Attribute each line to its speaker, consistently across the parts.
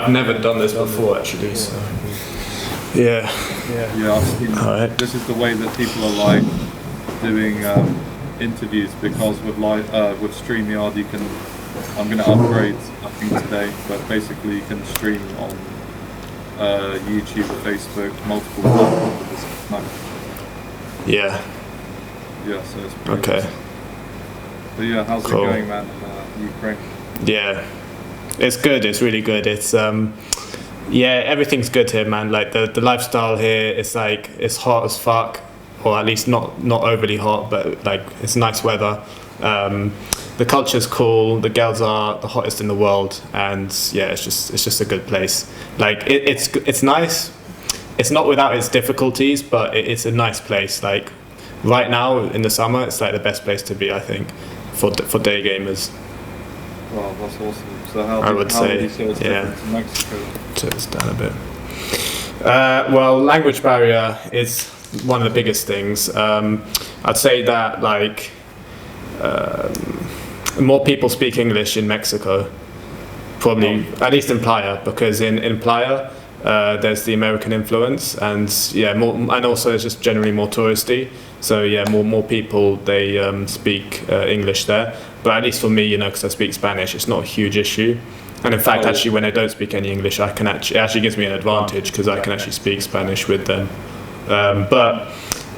Speaker 1: I've never done this before actually. So. Yeah.
Speaker 2: I've seen.
Speaker 1: Right.
Speaker 2: This is the way that people are like doing interviews, because with StreamYard you can. I'm going to upgrade I think today, but basically you can stream on YouTube, Facebook, multiple platforms.
Speaker 1: Yeah.
Speaker 2: Yeah, so it's pretty
Speaker 1: okay.
Speaker 2: awesome. But yeah, how's it going, man, in Ukraine?
Speaker 1: Yeah, it's good. It's really good. It's everything's good here, man. Like the lifestyle here, it's like it's hot as fuck, or at least not overly hot, but like it's nice weather. The culture's cool. The girls are the hottest in the world, and yeah, it's just a good place. Like it's nice. It's not without its difficulties, but it's a nice place. Like right now in the summer, it's like the best place to be, I think, for day gamers.
Speaker 2: Wow, that's awesome. So how
Speaker 1: I would say,
Speaker 2: it's different to Mexico?
Speaker 1: Turn this down a bit. Well, language barrier is one of the biggest things. I'd say that like more people speak English in Mexico, probably at least in Playa, because in Playa there's the American influence, and and also it's just generally more touristy. So more people they speak English there. But at least for me, because I speak Spanish, it's not a huge issue. And in fact, actually, when I don't speak any English, it actually gives me an advantage, because I can actually speak Spanish with them. But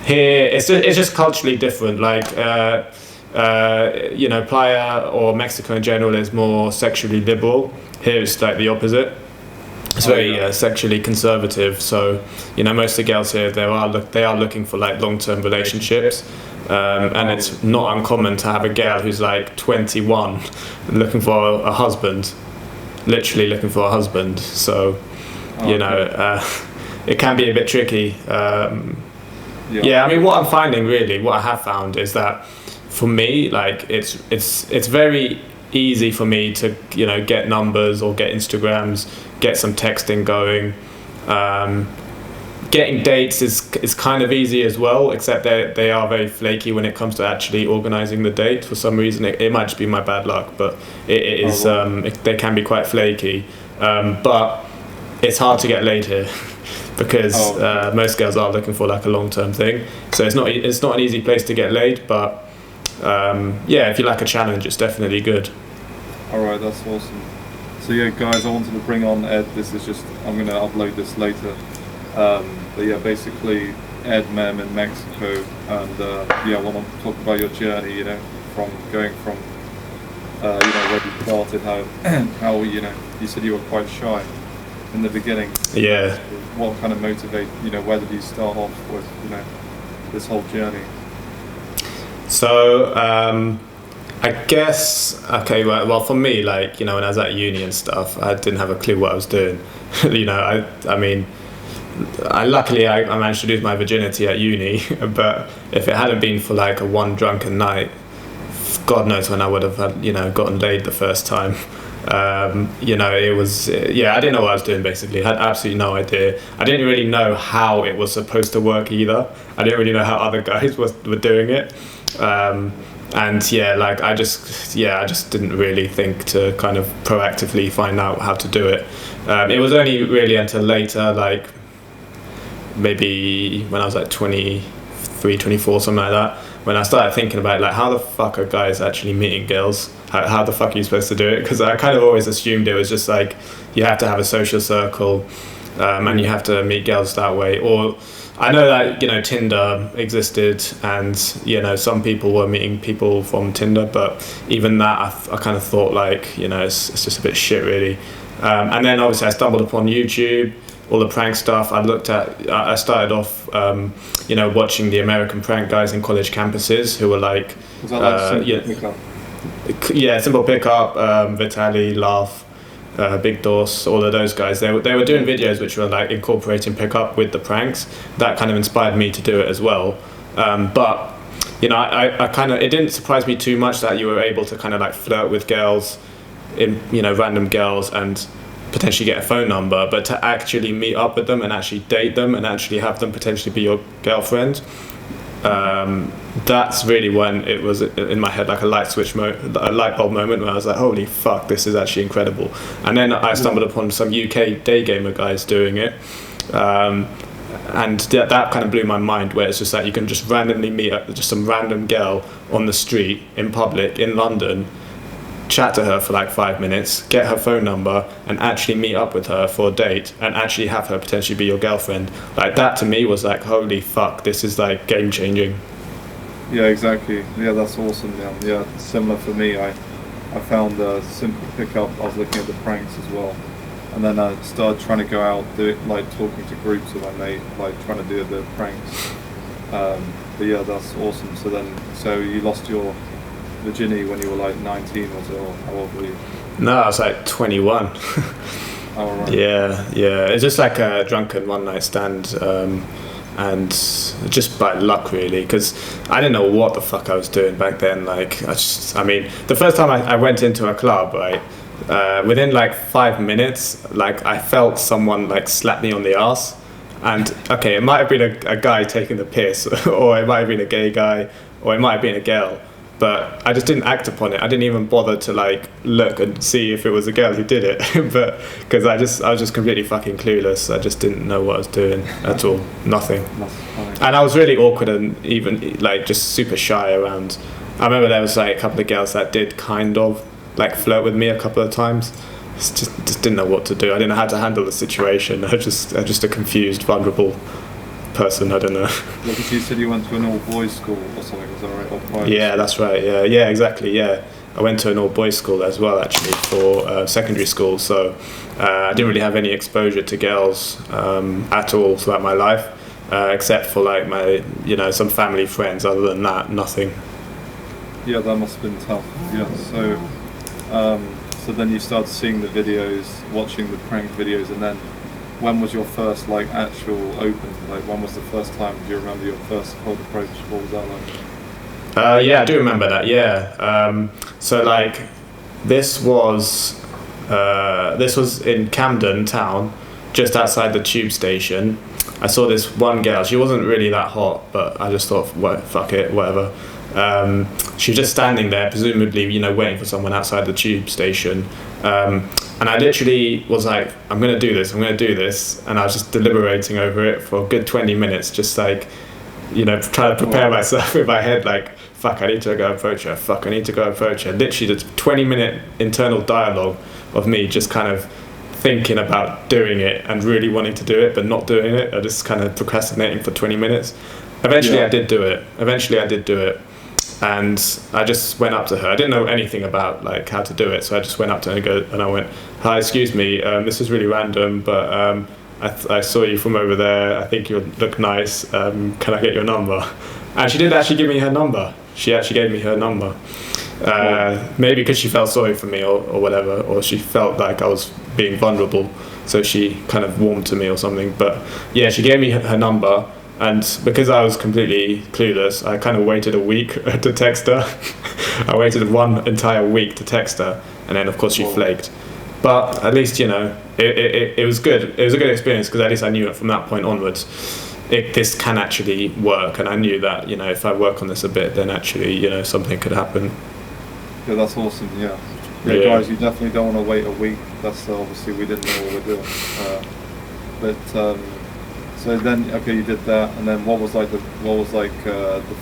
Speaker 1: here, it's just culturally different. Like, Playa or Mexico in general is more sexually liberal. Here, it's like the opposite. It's very sexually conservative. So, most of the girls here, they are looking for like long-term relationships. And it's not uncommon to have a girl who's like 21 looking for a husband, literally looking for a husband. So, it can be a bit tricky. I mean, what I'm finding really, what I have found is that for me, like it's very easy for me to, get numbers or get Instagrams, get some texting going. Getting dates is kind of easy as well, except they are very flaky when it comes to actually organising the date. For some reason, it might just be my bad luck, but it is they can be quite flaky. But it's hard to get laid here because most girls are looking for like a long-term thing. So it's not an easy place to get laid, but if you like a challenge, it's definitely good.
Speaker 2: All right, that's awesome. So guys, I wanted to bring on Ed. I'm going to upload this later. But basically Ed Mem in Mexico, and I want to talk about your journey, from going from where you started, how you said you were quite shy in the beginning.
Speaker 1: Yeah.
Speaker 2: What kind of motivate, where did you start off with, this whole journey?
Speaker 1: So I guess well for me, like, when I was at uni and stuff, I didn't have a clue what I was doing. I mean, luckily I managed to lose my virginity at uni, but if it hadn't been for like a one drunken night, God knows when I would have gotten laid the first time. It was I didn't know what I was doing basically. I had absolutely no idea. I didn't really know how it was supposed to work either. I didn't really know how other guys were doing it. I just didn't really think to kind of proactively find out how to do it. It was only really until later, like maybe when I was like 23, 24, something like that, when I started thinking about like how the fuck are guys actually meeting girls? How the fuck are you supposed to do it? Because I kind of always assumed it was just like you have to have a social circle and you have to meet girls that way. Or I know that Tinder existed, and some people were meeting people from Tinder, but even that I kind of thought like it's just a bit shit really. And then obviously I stumbled upon YouTube, all the prank stuff. I started off watching the American prank guys in college campuses who were like Simple Pickup, Vitaly, Laugh, Big Doors, all of those guys. They were doing videos which were like incorporating pickup with the pranks. That kind of inspired me to do it as well. But I kind of, it didn't surprise me too much that you were able to kind of like flirt with girls, random girls, and potentially get a phone number, but to actually meet up with them and actually date them and actually have them potentially be your girlfriend, that's really when it was in my head like a a light bulb moment where I was like, holy fuck, this is actually incredible. And then I stumbled upon some UK Daygame guys doing it, and that kind of blew my mind, where it's just like you can just randomly meet up just some random girl on the street in public in London, chat to her for like 5 minutes, get her phone number, and actually meet up with her for a date, and actually have her potentially be your girlfriend. Like, that to me was like, holy fuck, this is like game changing.
Speaker 2: Yeah, exactly. Yeah, that's awesome. Yeah, similar for me. I found a simple pickup. I was looking at the pranks as well, and then I started trying to go out, like talking to groups with my mate, like trying to do a bit of pranks. But yeah, that's awesome. So you lost your virginity when you were like 19, was it, or how old were you?
Speaker 1: No, I was like 21.
Speaker 2: Oh, right.
Speaker 1: Yeah. It's just like a drunken one night stand, and just by luck really, because I didn't know what the fuck I was doing back then. Like, I mean, the first time I went into a club, right, within like 5 minutes, like I felt someone like slap me on the ass, and okay, it might have been a guy taking the piss, or it might have been a gay guy, or it might have been a girl. But I just didn't act upon it. I didn't even bother to like look and see if it was a girl who did it, but because I was just completely fucking clueless. I just didn't know what I was doing at all. Nothing. And I was really awkward and even like just super shy around. I remember there was like a couple of girls that did kind of like flirt with me a couple of times. Just didn't know what to do. I didn't know how to handle the situation. I just a confused, vulnerable person. I don't know.
Speaker 2: Because you said you went to an all-boys school or something, was that right? Or private
Speaker 1: Yeah,
Speaker 2: school?
Speaker 1: that's right. Yeah, exactly. Yeah, I went to an all-boys school as well, actually, for secondary school. So I didn't really have any exposure to girls at all throughout my life, except for like my, some family friends. Other than that, nothing.
Speaker 2: Yeah, that must have been tough. Yeah, so then you started seeing the videos, watching the prank videos, and then when was your first like actual open? Like, when was the first time? Do you remember your first cold approach? What was that like?
Speaker 1: Yeah, I do remember that. Yeah. So like, this was in Camden Town, just outside the tube station. I saw this one girl. She wasn't really that hot, but I just thought, well, fuck it, whatever. She was just standing there, presumably, waiting for someone outside the tube station. And I literally was like, I'm going to do this. And I was just deliberating over it for a good 20 minutes, just like, trying to prepare myself in my head, like, fuck, I need to go approach her. Literally the 20-minute internal dialogue of me just kind of thinking about doing it and really wanting to do it, but not doing it. I just kind of procrastinating for 20 minutes. Eventually I did do it. And I just went up to her. I didn't know anything about like how to do it, so I just went up to her and I went, "Hi, excuse me, this is really random, but I saw you from over there. I think you look nice. Can I get your number?" And she did actually give me her number. She actually gave me her number. Maybe because she felt sorry for me or whatever, or she felt like I was being vulnerable, so she kind of warmed to me or something. But yeah, she gave me her number. And because I was completely clueless, I kind of waited a week to text her. I waited one entire week to text her, and then of course she flaked. But at least, it was good. It was a good experience because at least I knew it from that point onwards. This can actually work, and I knew that, if I work on this a bit, then actually, something could happen.
Speaker 2: Yeah, that's awesome. Yeah, guys, you definitely don't want to wait a week. That's obviously we didn't know what we're doing. So then, okay, you did that, and then what was the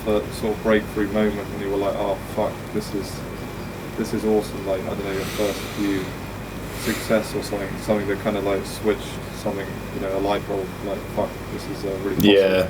Speaker 2: first sort of breakthrough moment when you were like, oh fuck, this is awesome. Like, I don't know, your first few success or something that kind of like switched something, a light bulb. Like, fuck, this is really possible.
Speaker 1: Yeah.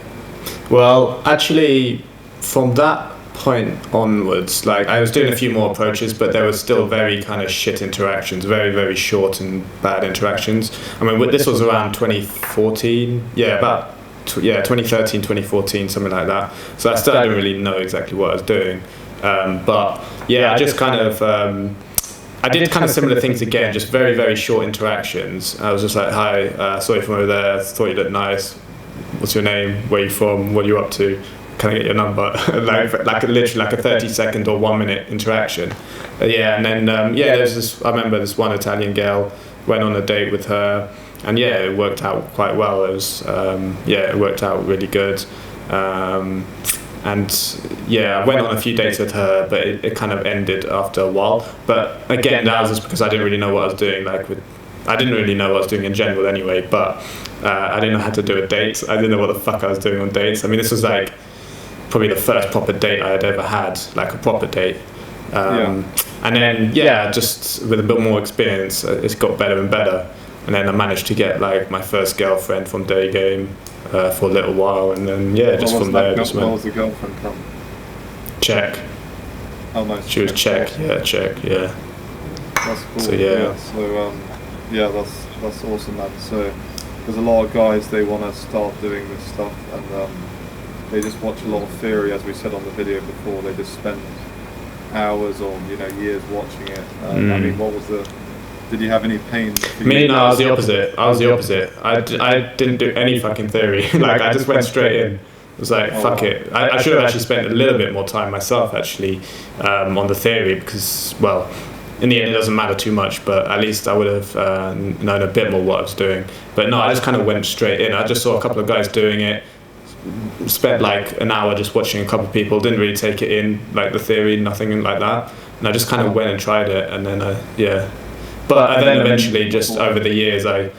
Speaker 1: Well, actually, from that point onwards, like I was doing a few more approaches, but there was still very kind of shit interactions, very, very short and bad interactions. I mean, this was around 2014, 2013, 2014, something like that. So I still didn't really know exactly what I was doing. But yeah, I just kind of, I did kind of similar things again, just very, very short interactions. I was just like, hi, saw you from over there, thought you looked nice. What's your name? Where are you from? What are you up to? Can I get your number? like literally like a 30-second or 1 minute interaction. And then there's this. I remember this one Italian girl. Went on a date with her, and it worked out quite well. It was it worked out really good. And yeah, I went on a few dates with her, but it kind of ended after a while. But again, that was just because I didn't really know what I was doing. I didn't really know what I was doing in general anyway. But I didn't know how to do a date. I didn't know what the fuck I was doing on dates. I mean, this was like probably the first proper date I had ever had, like a proper date. And then just with a bit more experience, it's got better and better. And then I managed to get like my first girlfriend from Daygame for a little while, and then just from there just went.
Speaker 2: Where was the girlfriend from?
Speaker 1: Czech.
Speaker 2: Oh, nice.
Speaker 1: She was Czech. Yeah, Czech. Yeah.
Speaker 2: That's cool.
Speaker 1: So
Speaker 2: that's awesome, man. So there's a lot of guys, they want to start doing this stuff, and they just watch a lot of theory, as we said on the video before. They just spend hours or years watching it. I mean, did you have any pain?
Speaker 1: Me, no, I was the opposite. I didn't do any fucking theory. Like, I just went straight in. It was like, fuck it. I should have actually spent a little bit more time myself, actually, on the theory, because, well, in the end it doesn't matter too much, but at least I would have known a bit more what I was doing. But no, I just kind of went straight in. I just saw a couple of guys doing it, spent like an hour just watching a couple of people, didn't really take it in, like the theory, nothing like that. And I just kind of went and tried it, and then But then eventually, just over the years, I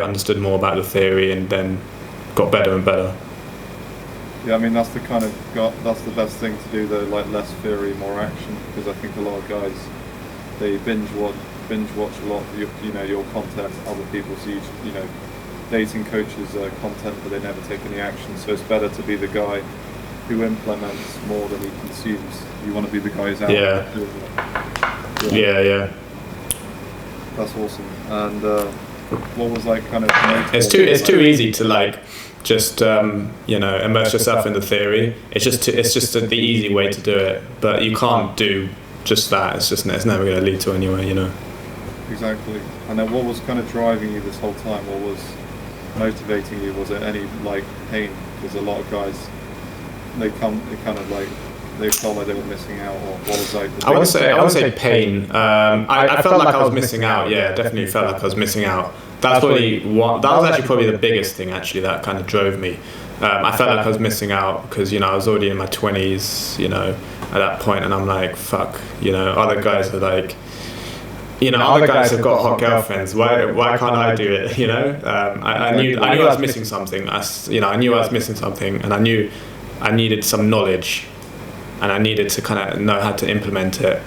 Speaker 1: understood more about the theory, and then got better and better.
Speaker 2: Yeah, I mean that's the best thing to do though, like less theory, more action, because I think a lot of guys, they binge watch a lot of your content, other people's dating coaches content, but they never take any action. So it's better to be the guy who implements more than he consumes. You want to be the guy who's out there doing it.
Speaker 1: Yeah.
Speaker 2: That's awesome. And what was like kind of?
Speaker 1: It's too easy to like just immerse yourself in the theory. It's just the easy way to do it, but you can't do just that. It's never going to lead to anywhere,
Speaker 2: Exactly. And then what was kind of driving you this whole time? What was motivating you? Was it any like pain? Because a lot of guys, they felt like they were missing out, or what was like?
Speaker 1: I wouldn't say pain. I felt like I was missing out. Yeah, definitely felt like I was missing out. That was actually probably the biggest thing actually that kind of drove me. I felt like I was missing out because I was already in my 20s, at that point, and I'm like, fuck, other guys are like, other guys have got hot girlfriends. Why can't I do it? I knew I was missing something. I knew I was missing something, and I knew I needed some knowledge, and I needed to kind of know how to implement it.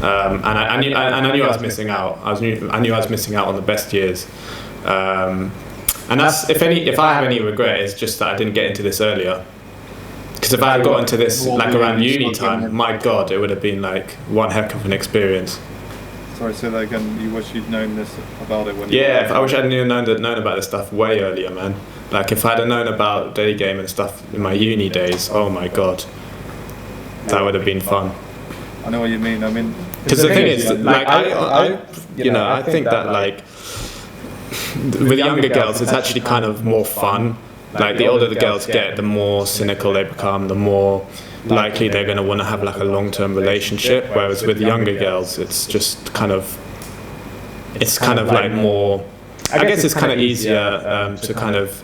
Speaker 1: And I knew I was missing out. I knew I was missing out on the best years. And that's if I have any regret, it's just that I didn't get into this earlier. Because if I had got into this like around uni time, my God, it would have been like one heck of an experience.
Speaker 2: Sorry, say that again. You wish you'd known about it when you
Speaker 1: I wish I'd known about this stuff way earlier, man. Like if I'd have known about Daygame and stuff in my uni days, oh my God, that would have been fun.
Speaker 2: I know what you mean. I mean,
Speaker 1: because the thing is, like I think that like with younger girls, it's actually kind of more fun. Like the older the girls get, the more cynical they become, the more likely they're going to want to have like a long-term relationship. Whereas with younger girls, it's just kind of like more. I guess it's kind of easier to kind of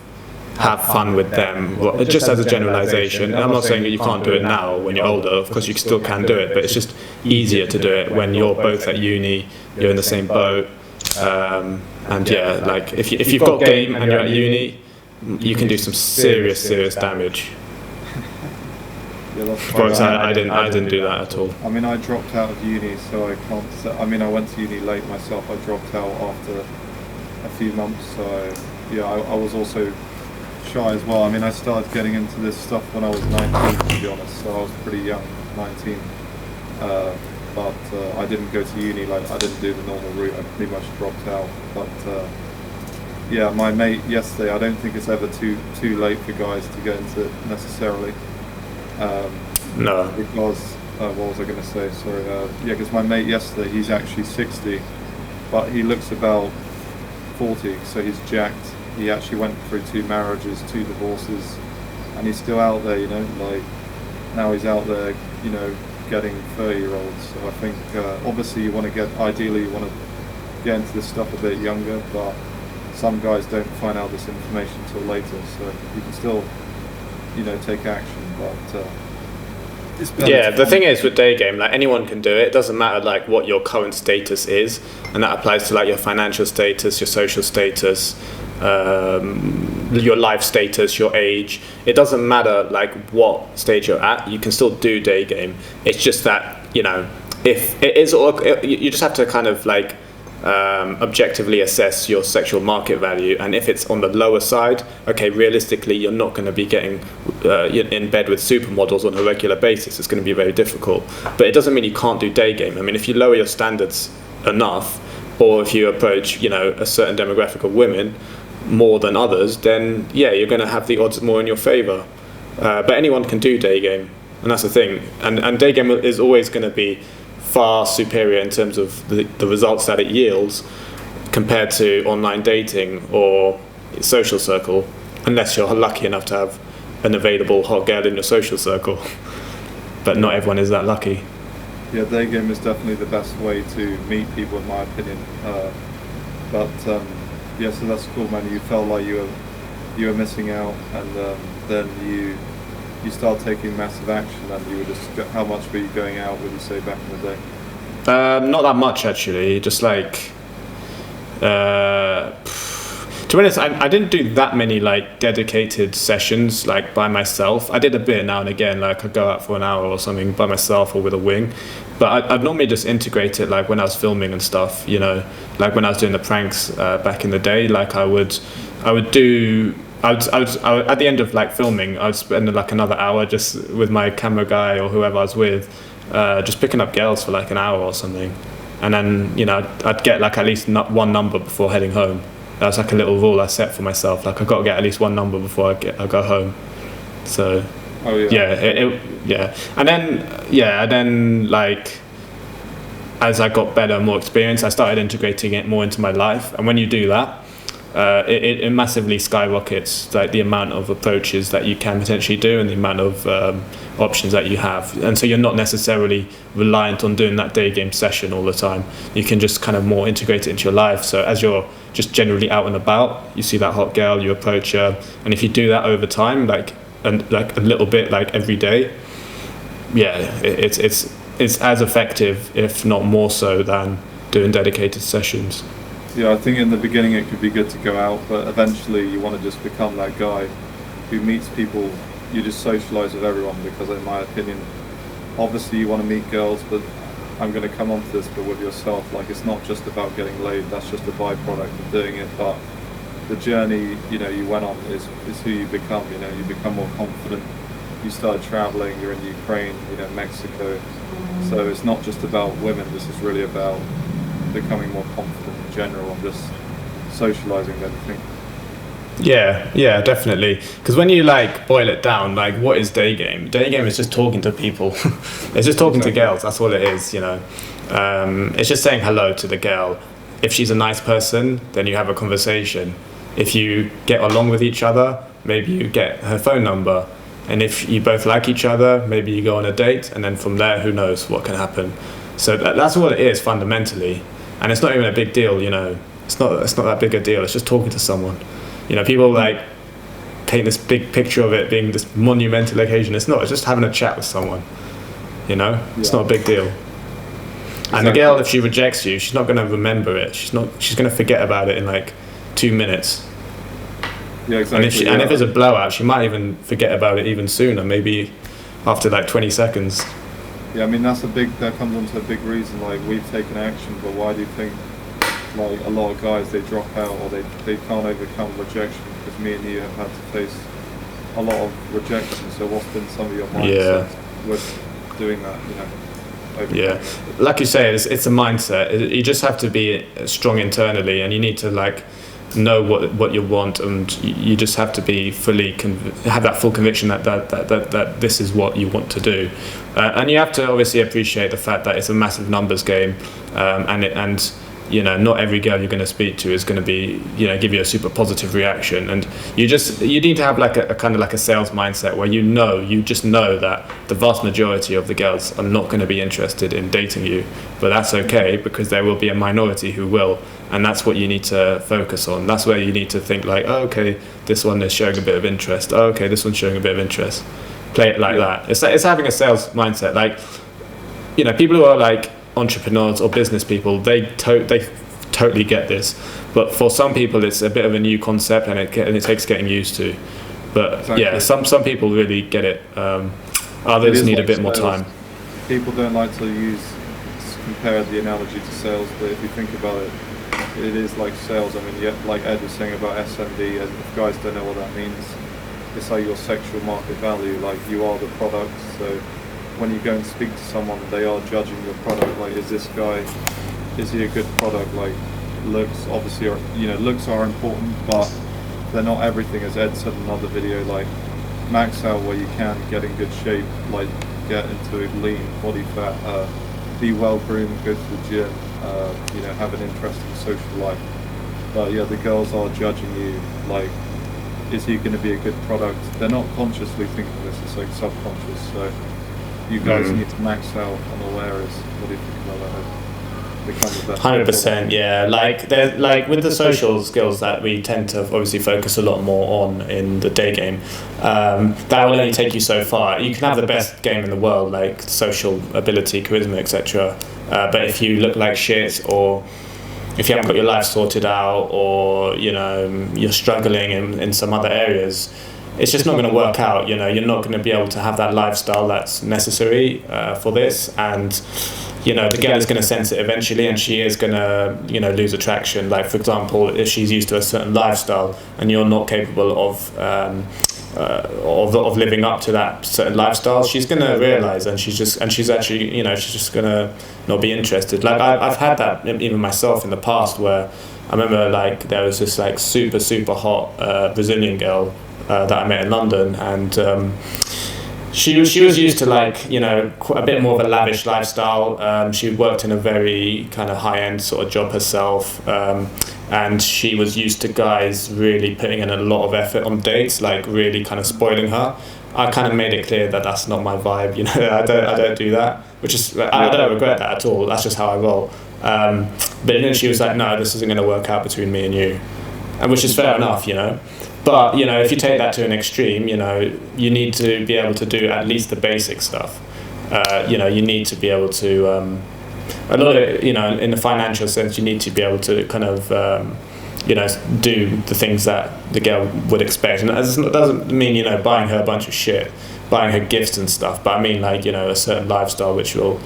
Speaker 1: have fun with them. Well, just as a generalization, I'm not saying that you can't do it now when you're older. Of course, you still can do it, but it's just easier to do it when you're both at uni, you're in the same boat, and like if you've got game and you're at uni, you can do some serious damage. Whereas I didn't do that at all.
Speaker 2: I mean, I dropped out of uni, so I can't say. I mean, I went to uni late myself. I dropped out after a few months, so I was also shy as well. I mean, I started getting into this stuff when I was 19, to be honest, so I was pretty young, 19. But I didn't go to uni, like I didn't do the normal route. I pretty much dropped out. But my mate yesterday, I don't think it's ever too late for guys to get into it necessarily.
Speaker 1: No.
Speaker 2: Because what was I going to say? Sorry. Because my mate yesterday, he's actually 60, but he looks about 40, so he's jacked. He actually went through 2 marriages, 2 divorces, and he's still out there, like now he's out there, getting 30-year-olds. So I think obviously ideally you want to get into this stuff a bit younger, but some guys don't find out this information until later, so you can still take action. But it's better.
Speaker 1: Yeah, the thing is with Daygame, like anyone can do it. It doesn't matter like what your current status is, and that applies to like your financial status, your social status, your life status, your age. It doesn't matter like what stage you're at. You can still do Daygame. It's just that if it is, you just have to kind of like objectively assess your sexual market value, and if it's on the lower side, okay, realistically you're not going to be getting in bed with supermodels on a regular basis. It's going to be very difficult, but it doesn't mean you can't do Daygame. I mean, if you lower your standards enough, or if you approach a certain demographic of women more than others, then yeah, you're going to have the odds more in your favor. But anyone can do Daygame, and that's the thing, and Daygame is always going to be far superior in terms of the results that it yields compared to online dating or social circle, unless you're lucky enough to have an available hot girl in your social circle. But not everyone is that lucky.
Speaker 2: Yeah, Daygame is definitely the best way to meet people, in my opinion. Yeah, so that's cool, man. You felt like you were missing out, and then you start taking massive action, and you were just, how much were you going out, would you say, back in the day?
Speaker 1: Not that much, actually. Just like to be honest, I didn't do that many like dedicated sessions like by myself. I did a bit now and again, like I'd go out for an hour or something by myself or with a wing, but I'd normally just integrate it like when I was filming and stuff, like when I was doing the pranks back in the day. Like I would at the end of like filming, I would spend like another hour just with my camera guy or whoever I was with, just picking up girls for like an hour or something, and then I'd get like at least one number before heading home. That was like a little rule I set for myself. Like I got to get at least one number before I go home. So yeah, and then like as I got better, more experience, I started integrating it more into my life. And when you do that, it massively skyrockets like the amount of approaches that you can potentially do and the amount of options that you have. And so you're not necessarily reliant on doing that Daygame session all the time. You can just kind of more integrate it into your life. So as you're just generally out and about, you see that hot girl, you approach her, and if you do that over time, like a little bit, like every day, yeah, it's as effective, if not more so, than doing dedicated sessions.
Speaker 2: Yeah, I think in the beginning it could be good to go out, but eventually you want to just become that guy who meets people. You just socialise with everyone, because in my opinion, obviously you want to meet girls, but I'm going to come on to this, but with yourself, like it's not just about getting laid, that's just a byproduct of doing it, but the journey you went on is who you become. You become more confident, you started travelling, you're in Ukraine, Mexico, so it's not just about women, this is really about becoming more confident in general and just socialising and everything.
Speaker 1: Yeah, definitely. Because when you like boil it down, like what is Daygame? Daygame is just talking to people. It's just talking to girls. That's all it is. It's just saying hello to the girl. If she's a nice person, then you have a conversation. If you get along with each other, maybe you get her phone number. And if you both like each other, maybe you go on a date, and then from there, who knows what can happen. So that's what it is fundamentally. And it's not even a big deal. It's not that big a deal. It's just talking to someone. People like paint this big picture of it being this monumental occasion. It's not. It's just having a chat with someone. It's not a big deal. Exactly. And the girl, if she rejects you, she's not going to remember it. She's going to forget about it in like 2 minutes.
Speaker 2: Yeah, exactly.
Speaker 1: And if it's a blowout, she might even forget about it even sooner. Maybe after like 20 seconds.
Speaker 2: Yeah, I mean that comes onto a big reason. Like we've taken action, but why do you think like a lot of guys, they drop out or they can't overcome rejection? Because me and you have had to face a lot of rejection. So what's been some of your mindsets with doing that?
Speaker 1: Yeah, like you say, it's a mindset. You just have to be strong internally, and you need to like know what you want, and you just have to be fully have that full conviction that this is what you want to do, and you have to obviously appreciate the fact that it's a massive numbers game, and not every girl you're going to speak to is going to be give you a super positive reaction, and you need to have like a kind of like a sales mindset where you just know that the vast majority of the girls are not going to be interested in dating you, but that's okay, because there will be a minority who will, and that's what you need to focus on. That's where you need to think like, oh, okay, this one is showing a bit of interest. Oh, okay, this one's showing a bit of interest. Play it like that. It's having a sales mindset. Like, you know, people who are like entrepreneurs or business people, they totally get this. But for some people, it's a bit of a new concept, and it takes getting used to. But
Speaker 2: exactly.
Speaker 1: yeah, some people really get it. Others need like a bit more time.
Speaker 2: People don't like to compare the analogy to sales, but if you think about it, it is like sales. I mean, yeah, like Ed was saying about SMD, and if guys don't know what that means, it's like your sexual market value. Like, you are the product. So when you go and speak to someone, they are judging your product. Like, is he a good product? Like, looks obviously are, looks are important, but they're not everything. As Ed said in another video, like, max out where you can, get in good shape, like get into lean body fat, be well groomed, go to the gym, have an interesting social life. But yeah, the girls are judging you, like, is he going to be a good product? They're not consciously thinking this, it's like subconscious. So you guys need to max out on awareness. What do you think about that?
Speaker 1: 100%, yeah. Like with the social skills that we tend to obviously focus a lot more on in the day game, that will only take you so far. You can have the best game in the world, like social ability, charisma, etc. But if you look like shit, or if you haven't got your life sorted out, or you're struggling in some other areas, it's just not going to work out. You're not going to be able to have that lifestyle that's necessary for this, and the girl is going to sense it eventually, and she is going to lose attraction. Like, for example, if she's used to a certain lifestyle and you're not capable of living up to that certain lifestyle, she's going to realize, and she's actually she's just going to not be interested. Like, I've had that even myself in the past, where I remember, like, there was this like super hot Brazilian girl that I met in London, and she was used to, like, a bit more of a lavish lifestyle. She worked in a very kind of high-end sort of job herself, and she was used to guys really putting in a lot of effort on dates, like really kind of spoiling her. I kind of made it clear that that's not my vibe. I don't do that, which is, I don't regret that at all. That's just how I roll. But then she was like, no, this isn't going to work out between me and you, and which is fair enough, But if you take that to an extreme, you need to be able to do at least the basic stuff. You need to be able to a lot of in the financial sense, you need to be able to kind of do the things that the girl would expect. And it doesn't mean buying her a bunch of shit, buying her gifts and stuff. But I mean, like, a certain lifestyle which will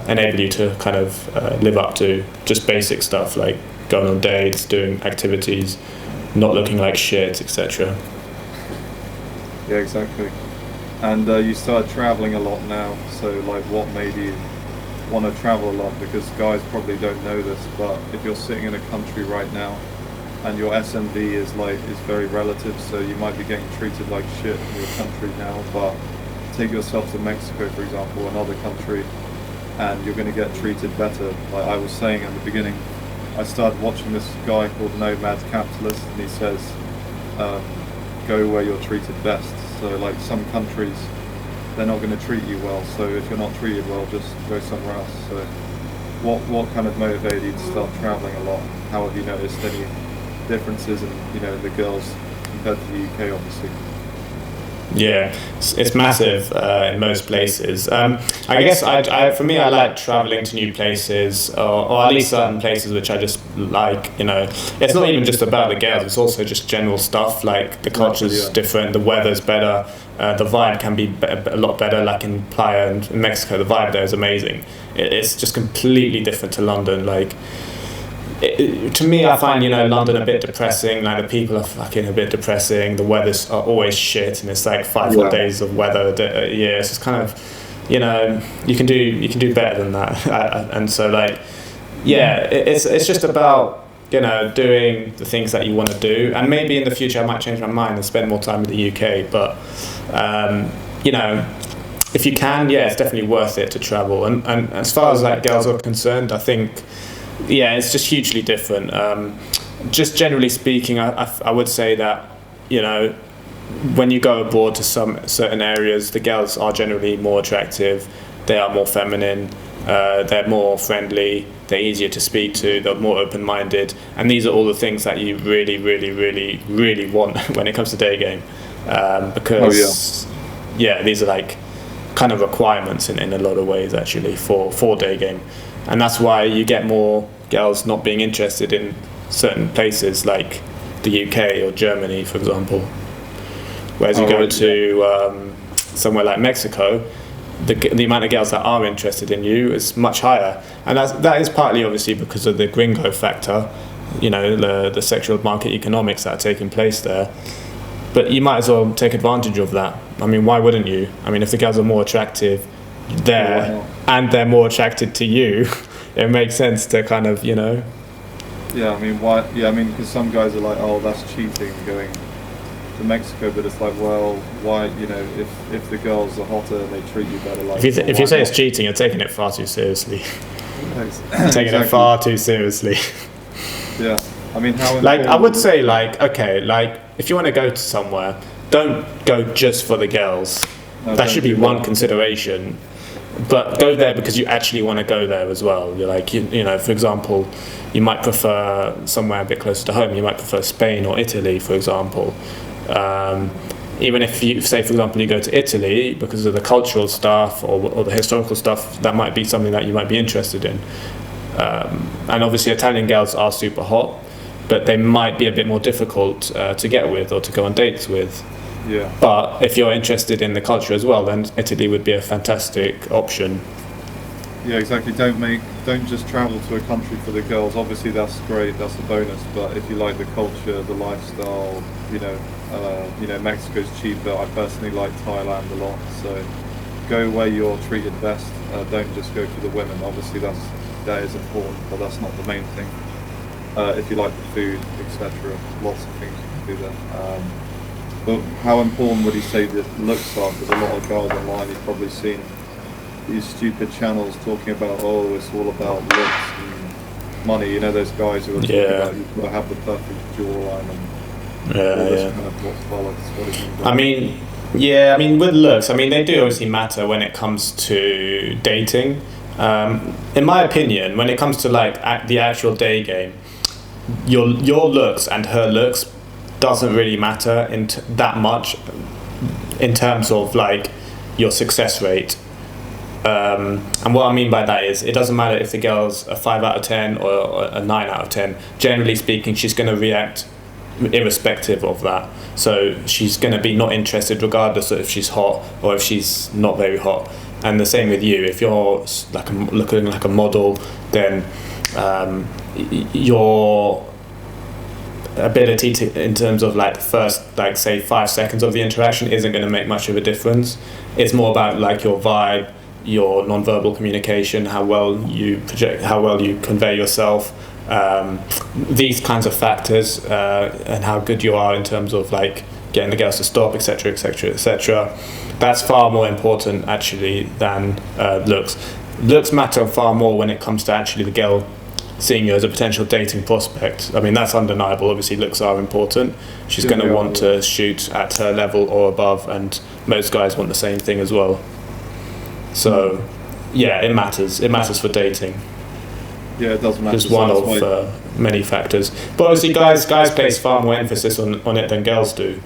Speaker 1: enable you to kind of live up to just basic stuff, like going on dates, doing activities, not looking like shit, etc.
Speaker 2: Yeah, exactly. And you started traveling a lot now, so like, what made you want to travel a lot? Because guys probably don't know this, but if you're sitting in a country right now and your SMV is very relative, so you might be getting treated like shit in your country now, but take yourself to Mexico, for example, another country, and you're going to get treated better. Like I was saying at the beginning, I started watching this guy called Nomad Capitalist, and he says, go where you're treated best. So like, some countries, they're not going to treat you well, so if you're not treated well, just go somewhere else. So what kind of motivated you to start traveling a lot? How have you noticed any differences in the girls compared to the UK, obviously?
Speaker 1: Yeah, it's massive in most places. I guess for me, I like traveling to new places, or at least certain places which I just like. It's not even just about the girls; it's also just general stuff. Like, the culture's different, the weather's better, the vibe can be a lot better. Like in Playa and in Mexico, the vibe there is amazing. It's just completely different to London. Like, to me, I find London a bit depressing. Like, the people are fucking a bit depressing. The weather's are always shit, and it's like 5 hot days of weather a year. It's just kind of, you can do better than that. And so, like, it's just about doing the things that you want to do. And maybe in the future I might change my mind and spend more time in the UK. But if you can, it's definitely worth it to travel. And as far as like girls are concerned, I think, it's just hugely different. Just generally speaking, I would say that, when you go abroad to some certain areas, the girls are generally more attractive, they are more feminine, they're more friendly, they're easier to speak to, they're more open-minded, and these are all the things that you really, really, really, really want when it comes to day game, because these are like kind of requirements in a lot of ways actually for day game, and that's why you get more girls not being interested in certain places like the UK or Germany, for example. Whereas you go to somewhere like Mexico, the amount of girls that are interested in you is much higher, and that is partly obviously because of the gringo factor, the sexual market economics that are taking place there. But you might as well take advantage of that. I mean, why wouldn't you? I mean, if the girls are more attractive there and they're more attracted to you, it makes sense to kind of,
Speaker 2: Yeah, I mean, why? Yeah, I mean, because some guys are like, oh, that's cheating going to Mexico, but it's like, well, why? If the girls are hotter and they treat you better, like.
Speaker 1: If you say it's cheating, you're taking it far too seriously. Taking it far too seriously.
Speaker 2: Yeah, I mean, how?
Speaker 1: Like, I would say, if you want to go to somewhere, don't go just for the girls.
Speaker 2: No,
Speaker 1: that should be one consideration. But go there because you actually want to go there as well. You're like, for example, you might prefer somewhere a bit closer to home. You might prefer Spain or Italy, for example. Even if you say, for example, you go to Italy because of the cultural stuff or the historical stuff, that might be something that you might be interested in. And obviously Italian girls are super hot, but they might be a bit more difficult to get with or to go on dates with.
Speaker 2: Yeah.
Speaker 1: But if you're interested in the culture as well, then Italy would be a fantastic option.
Speaker 2: Yeah, exactly. Don't just travel to a country for the girls. Obviously, that's great. That's a bonus. But if you like the culture, the lifestyle, Mexico's cheaper. I personally like Thailand a lot. So go where you're treated best. Don't just go for the women. Obviously, that is important, but that's not the main thing. If you like the food, etc., lots of things you can do there. But how important would you say that looks are? Because a lot of guys online, you've probably seen these stupid channels talking about, oh, it's all about looks and money. Those guys who are talking about you've got to have the perfect jawline and all this kind of what's bollocks. What do you think?
Speaker 1: With looks, they do obviously matter when it comes to dating. In my opinion, when it comes to the actual day game, your looks and her looks doesn't really matter that much in terms of your success rate. And what I mean by that is, it doesn't matter if the girl's a 5 out of 10 or a 9 out of 10. Generally speaking, she's going to react irrespective of that. So she's going to be not interested regardless of if she's hot or if she's not very hot. And the same with you. If you're looking like a model, then your ability to, in terms of first say 5 seconds of the interaction, isn't going to make much of a difference. It's more about your vibe, your non-verbal communication, how well you project, how well you convey yourself, these kinds of factors, and how good you are in terms of getting the girls to stop, etc., etc., etc. That's far more important actually than looks. Looks matter far more when it comes to actually the girl seeing you as a potential dating prospect. That's undeniable. Obviously looks are important. She's going to want to shoot at her level or above, and most guys want the same thing as well. So it matters. It matters for dating.
Speaker 2: Yeah, it does matter.
Speaker 1: Just one of many factors. But obviously guys place far more emphasis on it than girls do.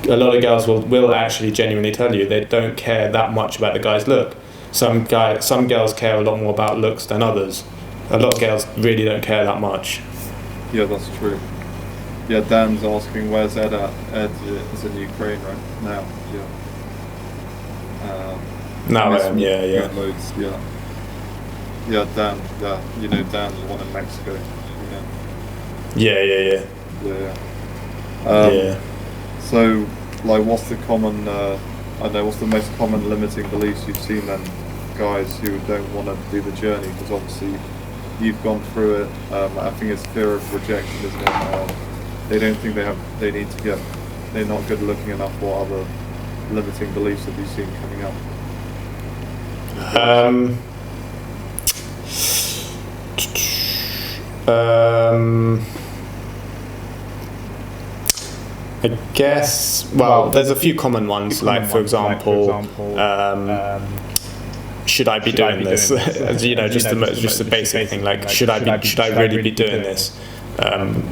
Speaker 1: A lot of girls will actually genuinely tell you they don't care that much about the guy's look. Some girls care a lot more about looks than others. A lot of girls really don't care that much.
Speaker 2: Yeah, that's true. Yeah, Dan's asking where's Ed at. Ed is in Ukraine right now. Yeah. Loads, yeah. Yeah, Dan. Yeah, Dan's the one in Mexico.
Speaker 1: Yeah.
Speaker 2: So, what's the common? What's the most common limiting beliefs you've seen then, guys who don't want to do the journey? Because obviously, you've gone through it. I think it's fear of rejection, isn't it? They don't think they need to get. They're not good looking enough. What other limiting beliefs have you seen coming up?
Speaker 1: I guess, there's a few common ones, for example, should I be doing this? You know, just a basic thing, like should I really be doing this?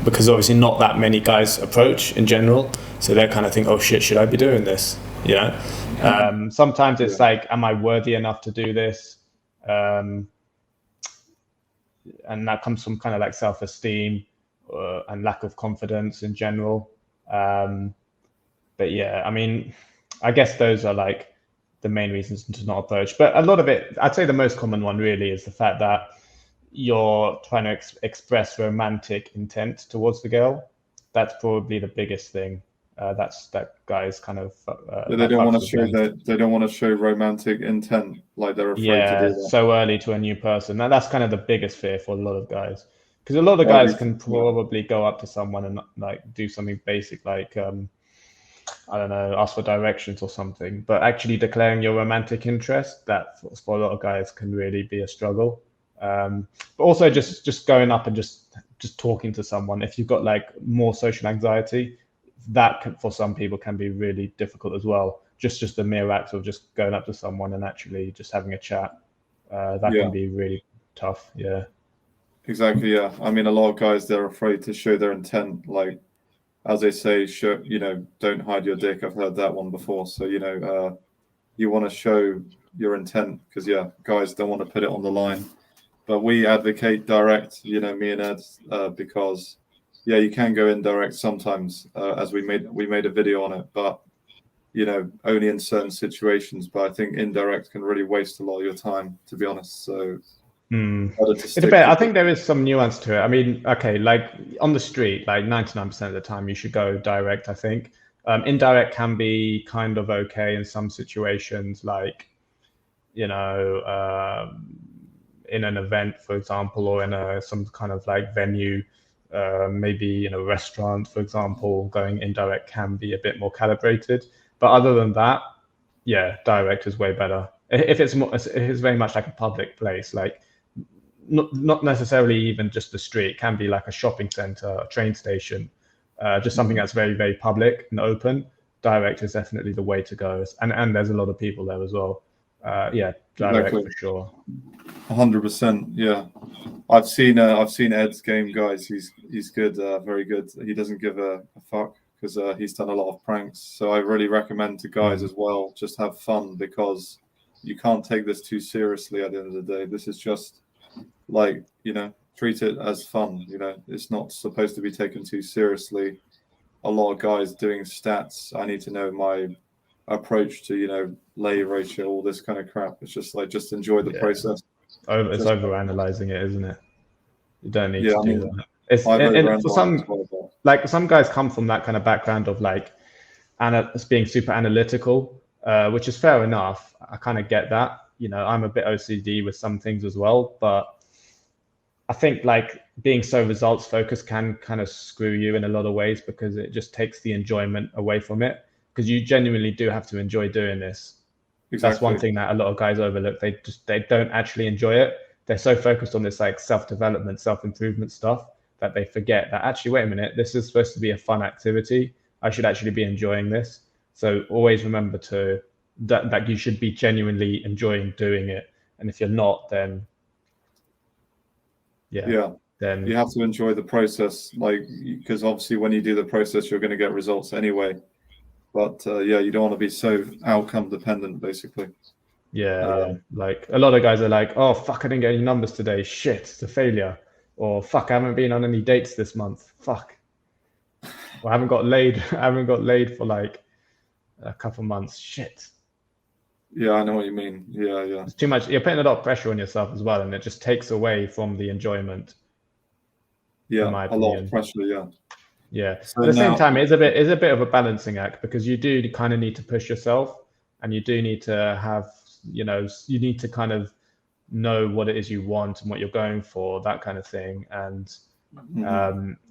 Speaker 1: Because obviously not that many guys approach in general, so they kind of think, oh shit, should I be doing this? You know.
Speaker 3: Sometimes it's like, am I worthy enough to do this? And that comes from kind of like self-esteem and lack of confidence in general. But yeah, I mean, I guess those are like the main reasons to not approach. But a lot of it, I'd say the most common one really is the fact that you're trying to express romantic intent towards the girl. That's probably the biggest thing. That guys kind of
Speaker 2: they don't want to show that they don't want to show romantic intent, like they're afraid to do that.
Speaker 3: So early to a new person. That's kind of the biggest fear for a lot of guys, because a lot of guys can probably go up to someone and like do something basic like I don't know, ask for directions or something, but actually declaring your romantic interest, that for a lot of guys can really be a struggle. But also just going up and just talking to someone, if you've got like more social anxiety, that can, for some people, can be really difficult as well. Just the mere act of just going up to someone and actually just having a chat, that can be really tough. Yeah,
Speaker 2: exactly. Yeah, I mean, a lot of guys, they're afraid to show their intent. Like, as they say, you know, don't hide your dick. I've heard that one before. So, you know, you want to show your intent because, guys don't want to put it on the line. But we advocate direct, you know, me and Ed, because you can go indirect sometimes, as we made a video on it, but you know, only in certain situations. But I think indirect can really waste a lot of your time, to be honest. So
Speaker 3: I think there is some nuance to it. I mean, okay, like on the street, like 99% of the time you should go direct, I think. Indirect can be kind of okay in some situations, like, you know, in an event, for example, or in some kind of like venue, maybe in a restaurant, for example, going indirect can be a bit more calibrated. But other than that, direct is way better. If it's very much like a public place, like not necessarily even just the street. It can be like a shopping center, a train station, just something that's very, very public and open. Direct is definitely the way to go, and there's a lot of people there as well. Direct for sure.
Speaker 2: 100%. Yeah, I've seen Ed's game, guys. He's good, very good. He doesn't give a fuck because he's done a lot of pranks. So I really recommend to guys as well, just have fun, because you can't take this too seriously at the end of the day. This is just like, you know, treat it as fun. You know, it's not supposed to be taken too seriously. A lot of guys doing stats. I need to know my approach to, you know, lay ratio, all this kind of crap. It's just like, just enjoy the process.
Speaker 3: It's over-analyzing it, isn't it? You don't need to do that. And for some guys come from that kind of background of like being super analytical, which is fair enough. I kind of get that. You know, I'm a bit OCD with some things as well, but I think like being so results focused can kind of screw you in a lot of ways, because it just takes the enjoyment away from it, because you genuinely do have to enjoy doing this. Exactly. That's one thing that a lot of guys overlook. They don't actually enjoy it. They're so focused on this like self-development, self-improvement stuff that they forget that actually, wait a minute, this is supposed to be a fun activity. I should actually be enjoying this. So always remember that you should be genuinely enjoying doing it. And if you're not, then then
Speaker 2: you have to enjoy the process, like, because obviously when you do the process, you're going to get results anyway. But you don't want to be so outcome dependent, basically.
Speaker 3: Like a lot of guys are like, oh fuck, I didn't get any numbers today. Shit, it's a failure. Or fuck, I haven't been on any dates this month. Fuck. Or I haven't got laid. I haven't got laid for like a couple months. Shit.
Speaker 2: Yeah, I know what you mean. Yeah.
Speaker 3: It's too much. You're putting a lot of pressure on yourself as well, and it just takes away from the enjoyment.
Speaker 2: Yeah, a lot of pressure.
Speaker 3: Yeah. So at the same time, it's a bit of a balancing act, because you do kind of need to push yourself, and you do need to have, you know, you need to kind of know what it is you want and what you're going for, that kind of thing. And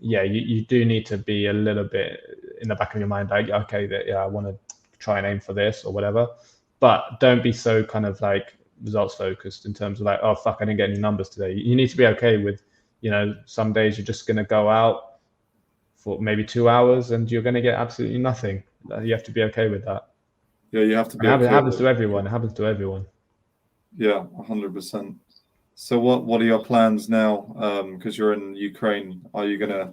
Speaker 3: you do need to be a little bit in the back of your mind, like, okay, I want to try and aim for this or whatever, but don't be so kind of like results focused in terms of like, oh fuck, I didn't get any numbers today. You need to be okay with, you know, some days you're just going to go out for maybe 2 hours and you're going to get absolutely nothing. You have to be okay with that.
Speaker 2: Yeah, you have to be.
Speaker 3: It happens to everyone. It happens to everyone.
Speaker 2: Yeah, 100%. So what are your plans now? Because you're in Ukraine, are you gonna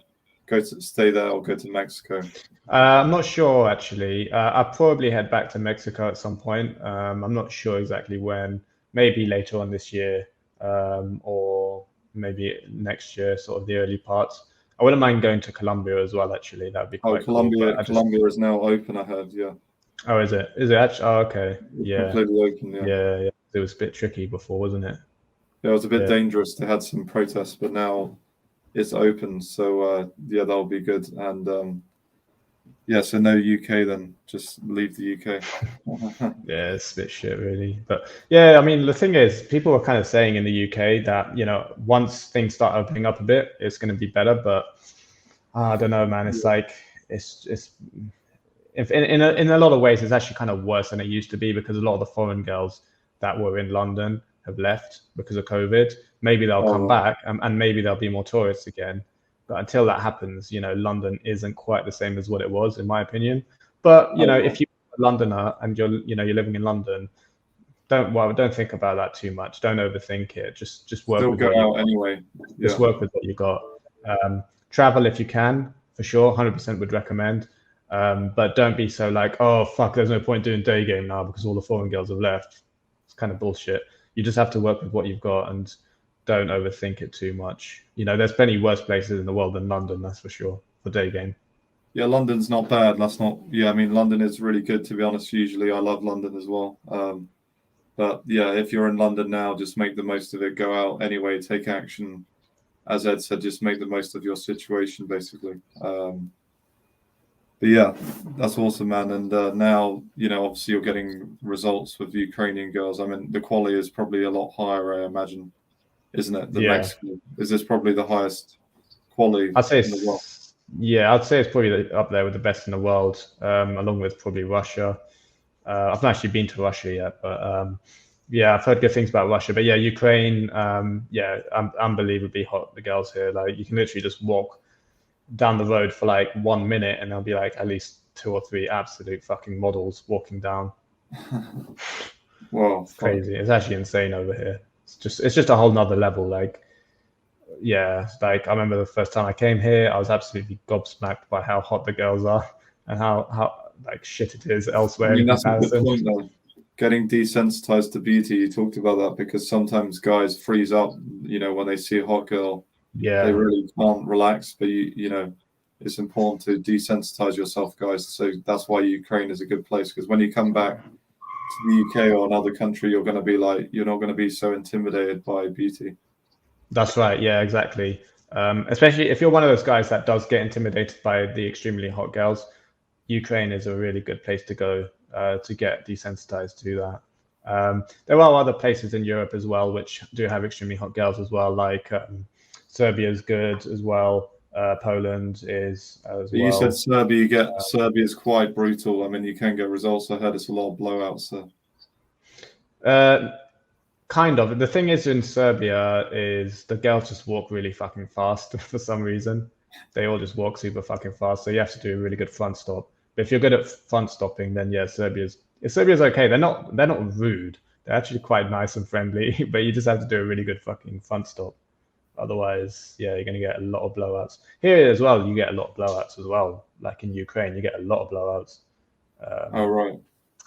Speaker 2: stay there or go to Mexico?
Speaker 3: I'm not sure actually. I'll probably head back to Mexico at some point. I'm not sure exactly when. Maybe later on this year, or maybe next year, sort of the early parts. I wouldn't mind going to Colombia as well. Actually, that'd be
Speaker 2: Oh,
Speaker 3: quite cool. But
Speaker 2: Colombia is now open. I heard. Yeah.
Speaker 3: Oh, is it? Is it actually? Oh, okay.
Speaker 2: It's
Speaker 3: Yeah.
Speaker 2: completely open. Yeah.
Speaker 3: Yeah. It was a bit tricky before, wasn't it?
Speaker 2: Yeah, it was a bit
Speaker 3: Yeah.
Speaker 2: dangerous. They had some protests, but now it's open. So yeah, that'll be good. And yeah, so no UK then. Just leave the UK.
Speaker 3: Yeah, it's a bit shit, really. But yeah, I mean, the thing is, people are kind of saying in the UK that, once things start opening up a bit, it's going to be better. But I don't know, man. It's like it's if in a lot of ways, it's actually kind of worse than it used to be, because a lot of the foreign girls that were in London have left because of COVID. Maybe they'll come back, and maybe there'll be more tourists again. But until that happens, London isn't quite the same as what it was, in my opinion. But if you're a Londoner and you're living in London, don't think about that too much. Don't overthink it. Just work
Speaker 2: Still
Speaker 3: with
Speaker 2: go
Speaker 3: what you
Speaker 2: out
Speaker 3: got.
Speaker 2: anyway.
Speaker 3: Just work with what you got. Travel if you can, for sure. 100% would recommend. But don't be so like, oh fuck, there's no point doing Daygame now because all the foreign girls have left. It's kind of bullshit. You just have to work with what you've got and don't overthink it too much. There's plenty worse places in the world than London, that's for sure, for Daygame.
Speaker 2: Yeah, London's not bad. That's not. Yeah, I mean, London is really good, to be honest. Usually, I love London as well. But yeah, if you're in London now, just make the most of it. Go out anyway. Take action. As Ed said, just make the most of your situation, basically. But yeah, that's awesome, man. And now, obviously you're getting results with Ukrainian girls. I mean, the quality is probably a lot higher, I imagine, isn't it? Than Mexico. Is this probably the highest quality
Speaker 3: I'd say
Speaker 2: in the world?
Speaker 3: Yeah, I'd say it's probably up there with the best in the world, along with probably Russia. I've not actually been to Russia yet, but yeah, I've heard good things about Russia. But yeah, Ukraine, unbelievably hot. The girls here, like, you can literally just walk down the road for like 1 minute, and there'll be like at least 2 or 3 absolute fucking models walking down.
Speaker 2: Wow,
Speaker 3: it's crazy. It's actually insane over here. It's just a whole nother level. Like, yeah, like I remember the first time I came here, I was absolutely gobsmacked by how hot the girls are and how like shit it is elsewhere.
Speaker 2: I mean,
Speaker 3: in
Speaker 2: that's
Speaker 3: comparison.
Speaker 2: a good point, though. Getting desensitized to beauty. You talked about that, because sometimes guys freeze up, when they see a hot girl.
Speaker 3: Yeah,
Speaker 2: they really can't relax. But it's important to desensitize yourself, guys. So that's why Ukraine is a good place, because when you come back to the UK or another country, you're not going to be so intimidated by beauty.
Speaker 3: That's right. Yeah, exactly. Especially if you're one of those guys that does get intimidated by the extremely hot girls, Ukraine is a really good place to go to get desensitized to that. There are other places in Europe as well which do have extremely hot girls as well, like Serbia is good as well. Poland is as well.
Speaker 2: You said Serbia. Serbia is quite brutal. I mean, you can get results. I heard it's a lot of blowouts
Speaker 3: there. Kind of. The thing is, in Serbia, is the girls just walk really fucking fast for some reason. They all just walk super fucking fast. So you have to do a really good front stop. But if you're good at front stopping, then yeah, Serbia's okay. They're not rude. They're actually quite nice and friendly. But you just have to do a really good fucking front stop. Otherwise, yeah, you're gonna get a lot of blowouts. Here as well, you get a lot of blowouts as well. Like in Ukraine, you get a lot of blowouts.
Speaker 2: Oh right.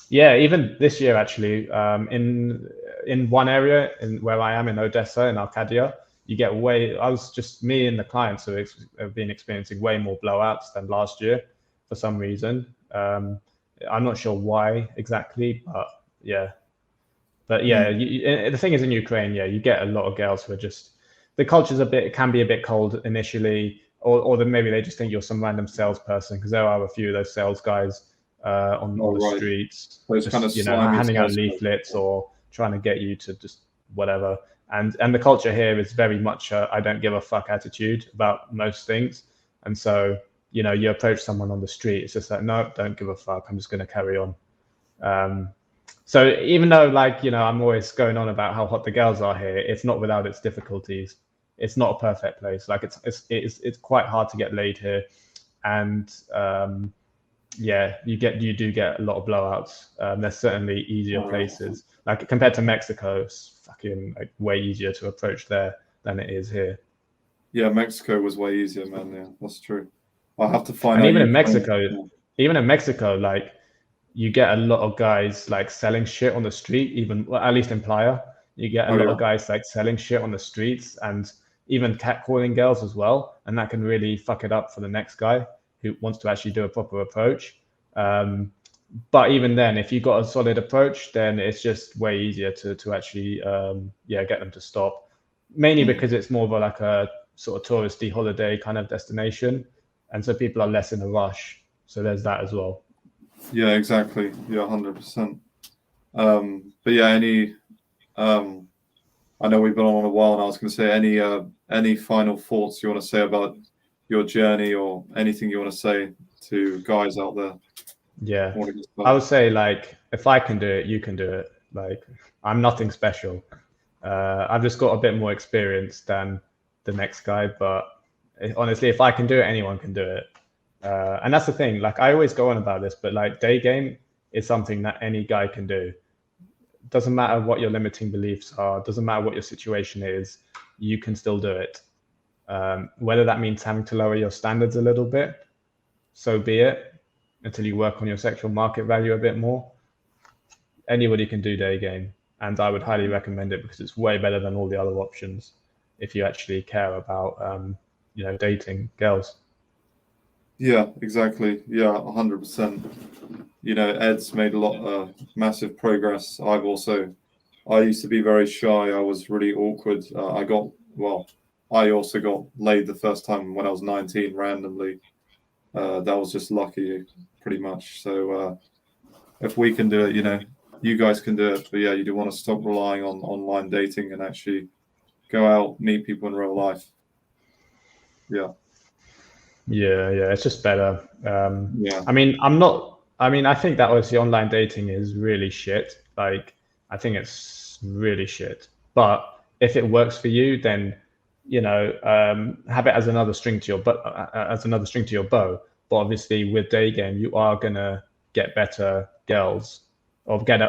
Speaker 3: Yeah, even this year actually, in one area where I am in Odessa in Arcadia, you get me and the clients who have been experiencing way more blowouts than last year for some reason. I'm not sure why exactly, but yeah. The thing is, in Ukraine, yeah, you get a lot of girls who are just, the culture's can be a bit cold initially, or then maybe they just think you're some random salesperson, because there are a few of those sales guys on the streets,
Speaker 2: just, kind of
Speaker 3: handing out leaflets or trying to get you to just whatever. And the culture here is very much a I don't give a fuck attitude about most things. And so, you approach someone on the street, it's just like, no, don't give a fuck. I'm just going to carry on. So even though, like, I'm always going on about how hot the girls are here, it's not without its difficulties. It's not a perfect place. Like it's quite hard to get laid here. And yeah, you do get a lot of blowouts. There's certainly easier places, like compared to Mexico, it's fucking like way easier to approach there than it is here.
Speaker 2: Yeah, Mexico was way easier, man. Yeah, that's true. I have to find
Speaker 3: and
Speaker 2: out.
Speaker 3: Even in Mexico, like you get a lot of guys like selling shit on the street. Even well, at least in Playa, you get a lot of guys like selling shit on the streets and even catcalling girls as well, and that can really fuck it up for the next guy who wants to actually do a proper approach. But even then, if you got a solid approach, then it's just way easier to actually get them to stop. Mainly because it's more of like a sort of touristy holiday kind of destination, and so people are less in a rush. So there's that as well.
Speaker 2: Yeah, exactly. Yeah, 100%. But yeah, I know we've been on a while, and I was going to say any final thoughts you want to say about your journey, or anything you want to say to guys out there?
Speaker 3: Yeah, I would say, like, if I can do it, you can do it. Like, I'm nothing special. I've just got a bit more experience than the next guy, but honestly, if I can do it, anyone can do it. And that's the thing. Like, I always go on about this, but like, Daygame is something that any guy can do. Doesn't matter what your limiting beliefs are. Doesn't matter what your situation is. You can still do it. Whether that means having to lower your standards a little bit, so be it, until you work on your sexual market value a bit more. Anybody can do Daygame, and I would highly recommend it because it's way better than all the other options if you actually care about dating girls.
Speaker 2: Yeah, exactly. Yeah, 100%. Ed's made a lot of massive progress. I used to be very shy. I was really awkward. I also got laid the first time when I was 19 randomly. That was just lucky, pretty much. So if we can do it, you guys can do it. But yeah, you do want to stop relying on online dating and actually go out, meet people in real life. Yeah.
Speaker 3: Yeah, it's just better. I think that obviously online dating is really shit. Like, I think it's really shit. But if it works for you, then have it as another string to your bow. But obviously, with Daygame, you are gonna get better girls, or get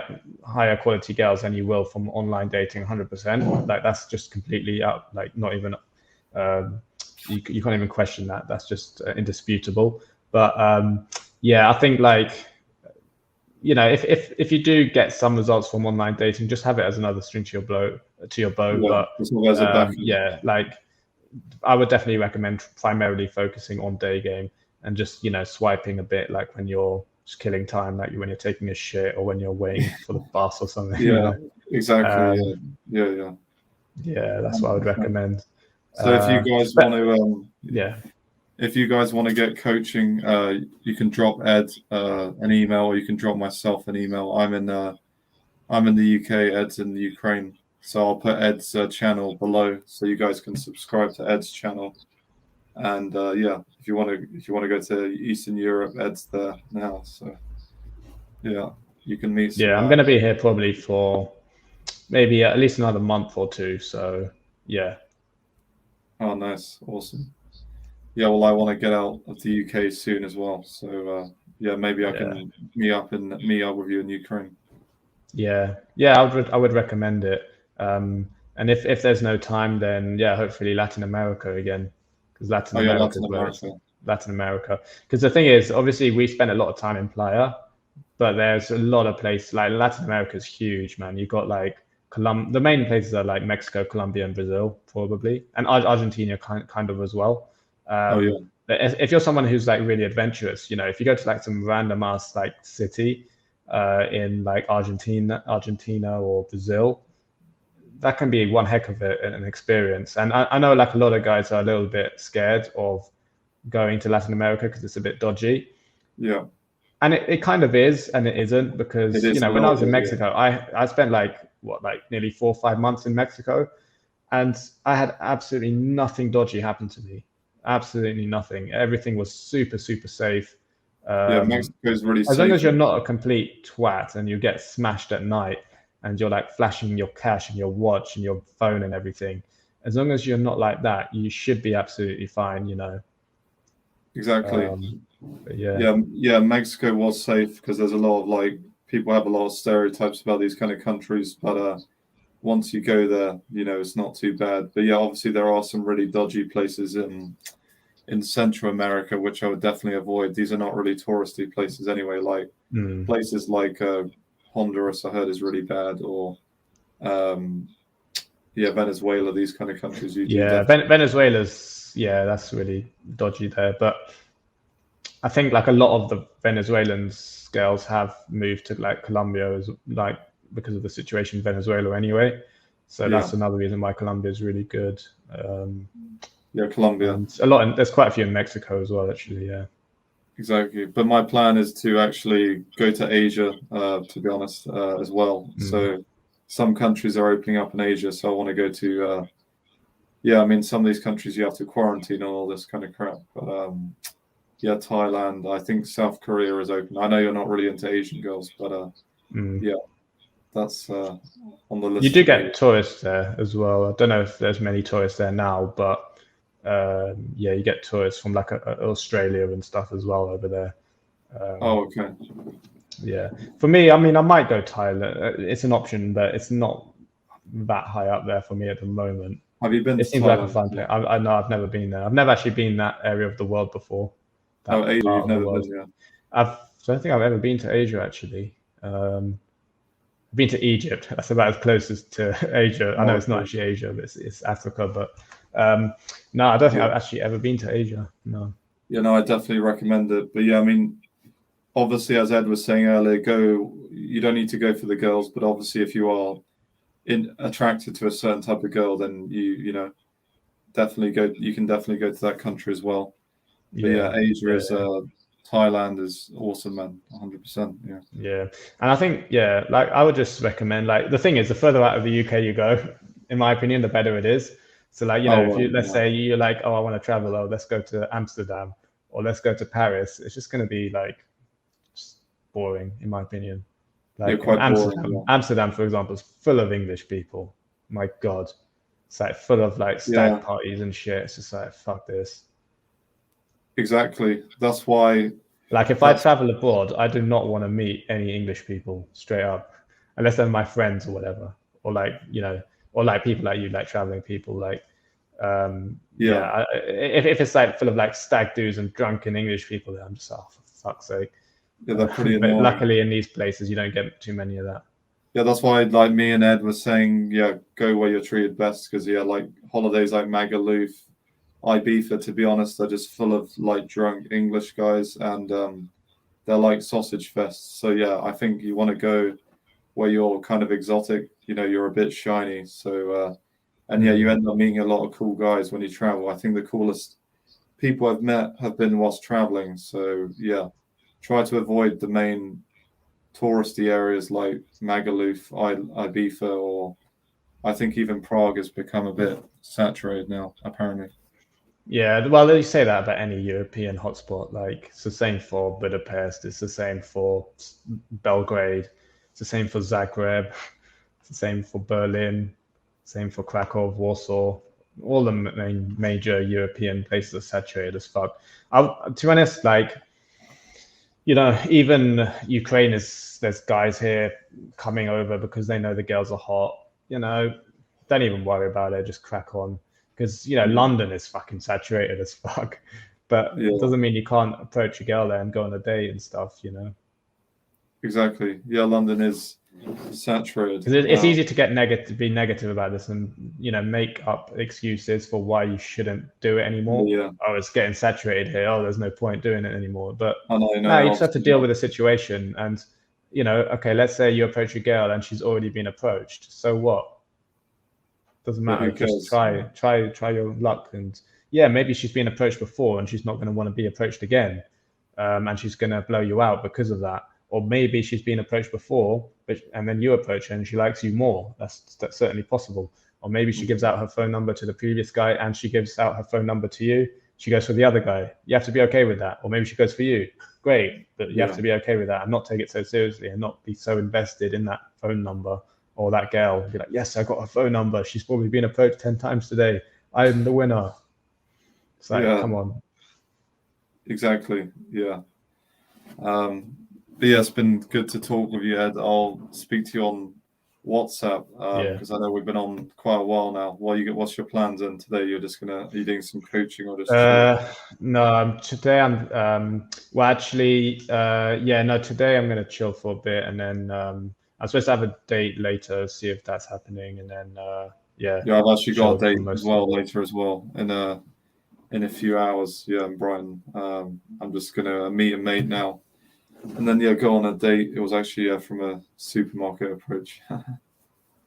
Speaker 3: higher quality girls than you will from online dating. 100%. Like, that's just completely out. Like, not even. You can't even question that. That's just indisputable. But I think, like, if you do get some results from online dating, just have it as another string to your bow.
Speaker 2: Yeah,
Speaker 3: but like, I would definitely recommend primarily focusing on Daygame and just swiping a bit, like when you're just killing time, like when you're taking a shit or when you're waiting for the bus or something.
Speaker 2: Yeah, exactly. Yeah.
Speaker 3: Yeah, that's what I would recommend.
Speaker 2: So if you guys if you guys want to get coaching, you can drop Ed an email, or you can drop myself an email. I'm in the UK, Ed's in the Ukraine, so I'll put Ed's channel below, so you guys can subscribe to Ed's channel. And if you want to go to Eastern Europe, Ed's there now. So yeah, you can meet.
Speaker 3: I'm going to be here probably for maybe at least another month or two. So yeah.
Speaker 2: Oh, nice. Awesome. Yeah, well, I want to get out of the UK soon as well. So, maybe I can meet up with you in Ukraine.
Speaker 3: Yeah, I would recommend it. And if there's no time, then hopefully Latin America again, because Latin America. Because the thing is, obviously, we spend a lot of time in Playa, but there's a lot of places. Like, Latin America is huge, man. You've got like the main places are like Mexico, Colombia, and Brazil, probably, and Argentina kind of as well. But if you're someone who's like really adventurous, if you go to like some random ass like city in like Argentina or Brazil, that can be one heck of an experience. And I know like a lot of guys are a little bit scared of going to Latin America because it's a bit dodgy.
Speaker 2: Yeah.
Speaker 3: And it kind of is, and it isn't, because when I was in Mexico, I spent like nearly 4 or 5 months in Mexico, and I had absolutely nothing dodgy happen to me. Absolutely nothing. Everything was super, super safe.
Speaker 2: Mexico is really safe.
Speaker 3: As long as you're not a complete twat and you get smashed at night and you're like flashing your cash and your watch and your phone and everything, as long as you're not like that, you should be absolutely fine.
Speaker 2: Exactly.
Speaker 3: But yeah.
Speaker 2: Mexico was safe because there's a lot of like people have a lot of stereotypes about these kind of countries, but once you go there, you know, it's not too bad. But yeah, obviously there are some really dodgy places in Central America, which I would definitely avoid. These are not really touristy places anyway. Like places like Honduras, I heard is really bad, or Venezuela. These kind of countries.
Speaker 3: Venezuela's that's really dodgy there. But I think like a lot of the Venezuelan girls have moved to like Colombia, like because of the situation in Venezuela anyway. So that's another reason why Colombia is really good.
Speaker 2: Colombia.
Speaker 3: And there's quite a few in Mexico as well, actually. Yeah.
Speaker 2: Exactly. But my plan is to actually go to Asia, to be honest, as well. So some countries are opening up in Asia. So I want to go to, I mean, some of these countries you have to quarantine and all this kind of crap. But Thailand, I think South Korea is open. I know you're not really into Asian girls, but that's on the list.
Speaker 3: You do get tourists there as well. I don't know if there's many tourists there now, but you get tourists from like Australia and stuff as well over there.
Speaker 2: Okay.
Speaker 3: Yeah. For me, I mean, I might go Thailand. It's an option, but it's not that high up there for me at the moment.
Speaker 2: Have you been to Thailand?
Speaker 3: It seems like a fun place. I know I've never been there. I've never actually been in that area of the world before.
Speaker 2: Asia, you've never been, yeah.
Speaker 3: I don't think I've ever been to Asia, actually. I've been to Egypt. That's about as close as to Asia. I know it's not actually Asia, but it's Africa. But no, I don't think I've actually ever been to Asia. No.
Speaker 2: Yeah, no, I definitely recommend it. But yeah, I mean, obviously, as Ed was saying earlier, you don't need to go for the girls, but obviously if you are attracted to a certain type of girl, then you know, you can definitely go to that country as well. But Asia is Thailand is awesome, man. 100%.
Speaker 3: Yeah. And I think, like I would just recommend, like the thing is, the further out of the UK you go, in my opinion, the better it is. So like, let's say you're like, oh, I want to travel, let's go to Amsterdam or let's go to Paris. It's just going to be like just boring, in my opinion. Like Amsterdam, for example, is full of English people. My God. It's like full of like stag parties and shit. It's just like, fuck this.
Speaker 2: Exactly. That's why.
Speaker 3: Like if I travel abroad, I do not want to meet any English people straight up, unless they're my friends or whatever, or like or like people like you, like traveling people, like if it's like full of like stag dudes and drunken English people, then I'm just for fuck's sake.
Speaker 2: Yeah, they're pretty annoying.
Speaker 3: But luckily in these places you don't get too many of that.
Speaker 2: Yeah, that's why like me and Ed was saying, go where you're treated best, because like holidays like Magaluf, Ibiza, to be honest, they're just full of like drunk English guys, and they're like sausage fests. So I think you want to go where you're kind of exotic, you're a bit shiny. So you end up meeting a lot of cool guys when you travel. I think the coolest people I've met have been whilst traveling. So try to avoid the main touristy areas like Magaluf, Ibiza, or I think even Prague has become a bit saturated now, apparently.
Speaker 3: Yeah, well, you say that about any European hotspot. Like it's the same for Budapest. It's the same for Belgrade. It's the same for Zagreb. It's the same for Berlin. Same for Krakow, Warsaw. All the main major European places are saturated as fuck. To be honest, like even Ukraine there's guys here coming over because they know the girls are hot. Don't even worry about it. Just crack on. Because London is fucking saturated as fuck, but it doesn't mean you can't approach a girl there and go on a date and stuff.
Speaker 2: Exactly. Yeah, London is saturated.
Speaker 3: It's easy to be negative about this and make up excuses for why you shouldn't do it anymore. Oh, it's getting saturated here. Oh, there's no point doing it anymore. But you just have to deal with the situation. And okay, let's say you approach a girl and she's already been approached. So what? Doesn't matter. Just try your luck, and maybe she's been approached before and she's not going to want to be approached again, and she's going to blow you out because of that. Or maybe she's been approached before, and then you approach her and she likes you more. That's certainly possible. Or maybe she gives out her phone number to the previous guy and she gives out her phone number to you. She goes for the other guy. You have to be okay with that. Or maybe she goes for you. Great, but you have to be okay with that and not take it so seriously and not be so invested in that phone number. Or that girl be like, yes, I got her phone number. She's probably been approached 10 times today. I'm the winner. It's like, come on.
Speaker 2: exactly. Yeah. But yeah, it's been good to talk with you, Ed. I'll speak to you on WhatsApp because I know we've been on quite a while now. What's your plans? And today you're just are you doing some coaching or just chill?
Speaker 3: No, today I'm well actually no, today I'm gonna chill for a bit, and then I'm supposed to have a date later, see if that's happening, and then
Speaker 2: Yeah, I've actually got a
Speaker 3: chill for
Speaker 2: date as
Speaker 3: most
Speaker 2: well
Speaker 3: of it.
Speaker 2: later as well in a few hours. Yeah, in Brighton. I'm just gonna meet a mate now, and then yeah, go on a date. It was actually from a supermarket approach.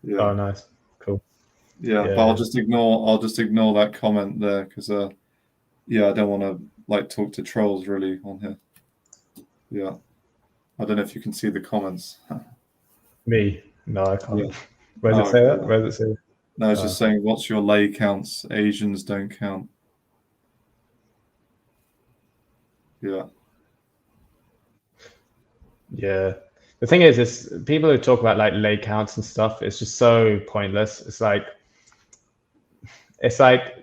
Speaker 2: Yeah,
Speaker 3: Oh, nice, cool.
Speaker 2: yeah, but
Speaker 3: Yeah,
Speaker 2: I'll just ignore that comment there because yeah, I don't want to like talk to trolls really on here. Yeah, I don't know if you can see the comments.
Speaker 3: me? No, I can't.
Speaker 2: Yeah.
Speaker 3: Where does
Speaker 2: Oh,
Speaker 3: it say
Speaker 2: okay.
Speaker 3: that? Where does it say?
Speaker 2: No, it's just saying, what's your lay counts? Asians don't count. Yeah.
Speaker 3: Yeah. The thing is people who talk about like lay counts and stuff, it's just so pointless. It's like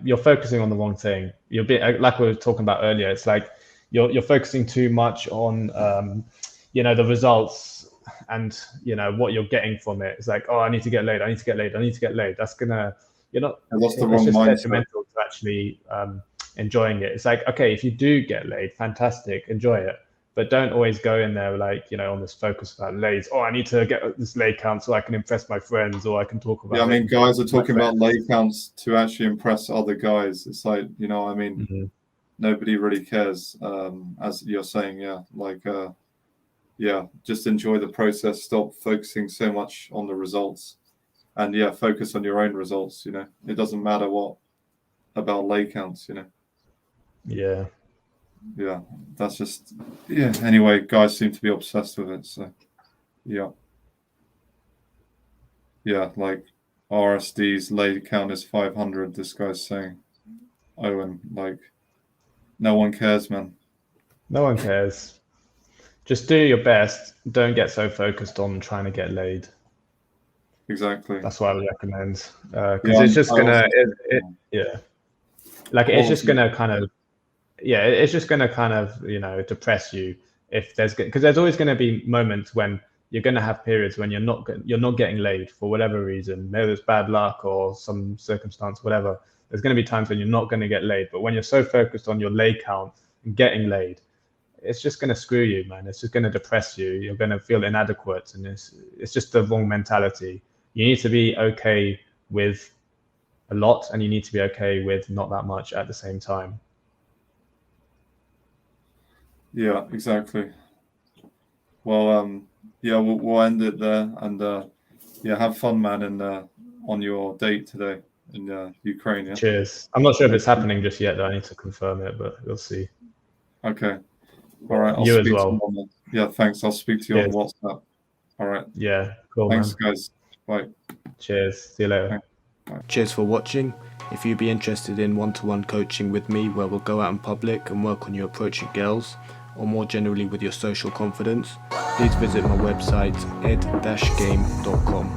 Speaker 3: you're focusing on the wrong thing. You're like we were talking about earlier. It's like you're focusing too much on the results and what you're getting from it. It's like, oh, I need to get laid. I need to get laid. I need to get laid. That's gonna you're not.
Speaker 2: And that's the
Speaker 3: It's
Speaker 2: wrong
Speaker 3: just
Speaker 2: mindset.
Speaker 3: detrimental to actually enjoying it. It's like, okay, if you do get laid, fantastic, enjoy it. But don't always go in there like, on this focus about lays. Oh, I need to get this lay count so I can impress my friends, or I can talk about
Speaker 2: Yeah, I mean, guys are
Speaker 3: with my
Speaker 2: talking about
Speaker 3: friends.
Speaker 2: lay counts to actually impress other guys. It's like, I mean,
Speaker 3: Mhm.
Speaker 2: nobody really cares. As you're saying, yeah, like, yeah, just enjoy the process. Stop focusing so much on the results, and yeah, focus on your own results. It doesn't matter what about lay counts.
Speaker 3: Yeah.
Speaker 2: Yeah, that's just yeah. Anyway, guys seem to be obsessed with it. So yeah, yeah, like RSD's lay count is 500. This guy's saying, Owen, like, no one cares, man.
Speaker 3: No one cares. Just do your best. Don't get so focused on trying to get laid.
Speaker 2: Exactly.
Speaker 3: That's what I would recommend. Because
Speaker 2: Yeah,
Speaker 3: it's just
Speaker 2: I
Speaker 3: gonna,
Speaker 2: also
Speaker 3: yeah, like it's just gonna kind of, yeah, it's just gonna kind of, depress you if because there's always gonna be moments when you're gonna have periods when you're not getting laid for whatever reason. Maybe it's bad luck or some circumstance, whatever. There's gonna be times when you're not gonna get laid, but when you're so focused on your lay count and getting laid, it's just going to screw you, man. It's just going to depress you. You're going to feel inadequate, and it's just the wrong mentality. You need to be okay with a lot, and you need to be okay with not that much at the same time.
Speaker 2: Yeah, exactly. Well, yeah, we'll end it there, and yeah, have fun, man, and on your date today in Ukraine. Yeah.
Speaker 3: Cheers. I'm not sure if it's happening just yet, though. I need to confirm it, but we'll see.
Speaker 2: Okay. All right. I'll
Speaker 3: You as
Speaker 2: speak to
Speaker 3: well.
Speaker 2: you on yeah, thanks. I'll speak to you on
Speaker 3: Cheers.
Speaker 2: WhatsApp. All right.
Speaker 3: Yeah, cool,
Speaker 2: Thanks,
Speaker 3: man.
Speaker 2: guys. Bye.
Speaker 3: Cheers. See you later.
Speaker 2: Bye.
Speaker 1: Cheers for watching. If you'd be interested in one-to-one coaching with me, where we'll go out in public and work on you approaching girls, or more generally with your social confidence, please visit my website ed-game.com.